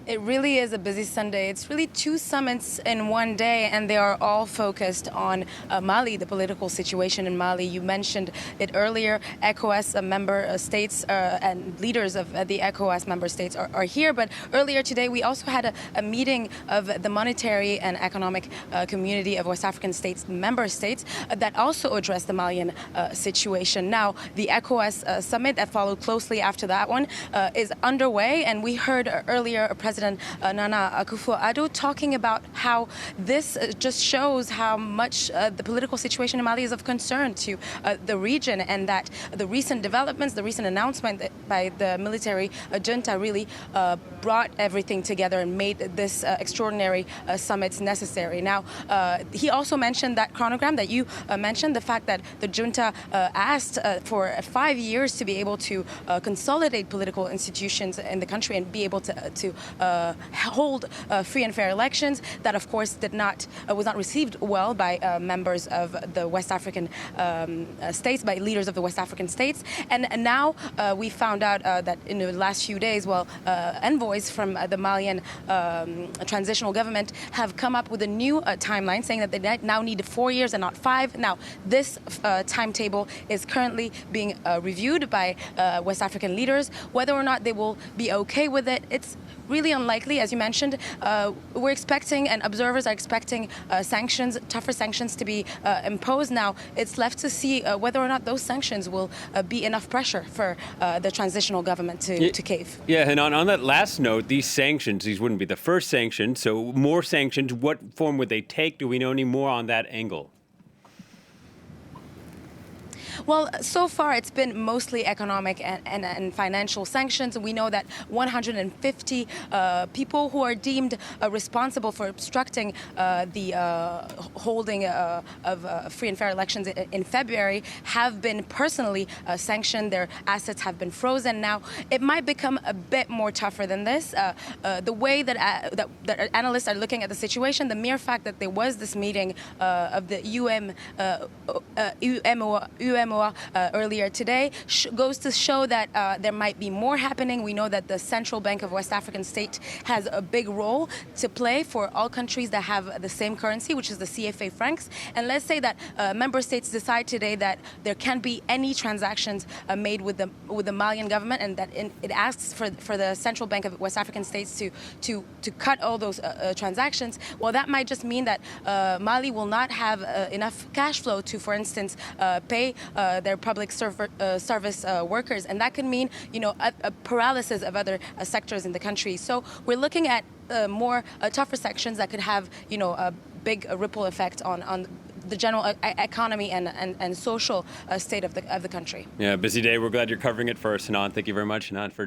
It really is a busy Sunday. It's really two summits in one day, and they are all focused on Mali, the political situation in Mali. You mentioned it earlier. ECOWAS member states and leaders of the ECOWAS member states are here. But earlier today, we also had a meeting of the monetary and economic community of West African states, member states, that also addressed the Malian situation. Now, the ECOWAS summit that followed closely after that one is underway, and we heard earlier President Nana Akufo-Addo talking about how this just shows how much the political situation in Mali is of concern to the region, and that the recent developments, the recent announcement by the military junta really brought everything together and made this extraordinary summit necessary. Now, he also mentioned that chronogram that you mentioned, the fact that the junta asked for 5 years to be able to consolidate political institutions in the country and be able to hold free and fair elections. That, of course, was not received well by members of the West African states, by leaders of the West African states. And now we found out that in the last few days, envoys from the Malian transitional government have come up with a new timeline, saying that they now need 4 years and not 5. Now, this timetable is currently being reviewed by West African leaders. Whether or not they will be okay with it, it's really unlikely. As you mentioned, we're expecting, and observers are expecting, sanctions, tougher sanctions to be imposed. Now, it's left to see whether or not those sanctions will be enough pressure for the transitional government to cave. Yeah, and on that last note, these sanctions, these wouldn't be the first sanctions, so more sanctions, what form would they take? Do we know any more on that angle? Well, so far it's been mostly economic and financial sanctions. We know that 150 people who are deemed responsible for obstructing the holding of free and fair elections in February have been personally sanctioned. Their assets have been frozen. Now, it might become a bit more tougher than this. The way that analysts are looking at the situation, the mere fact that there was this meeting of the UMOA earlier today goes to show that there might be more happening. We know that the Central Bank of West African State has a big role to play for all countries that have the same currency, which is the CFA francs. And let's say that member states decide today that there can't be any transactions made with the Malian government, and that it asks for the Central Bank of West African States to cut all those transactions. Well, that might just mean that Mali will not have enough cash flow to, for instance, pay their public service workers, and that could mean, a paralysis of other sectors in the country. So we're looking at more tougher sections that could have, a big ripple effect on the general economy and social state of the country. Yeah, busy day. We're glad you're covering it for us, Hanan. Thank you very much, Hanan, for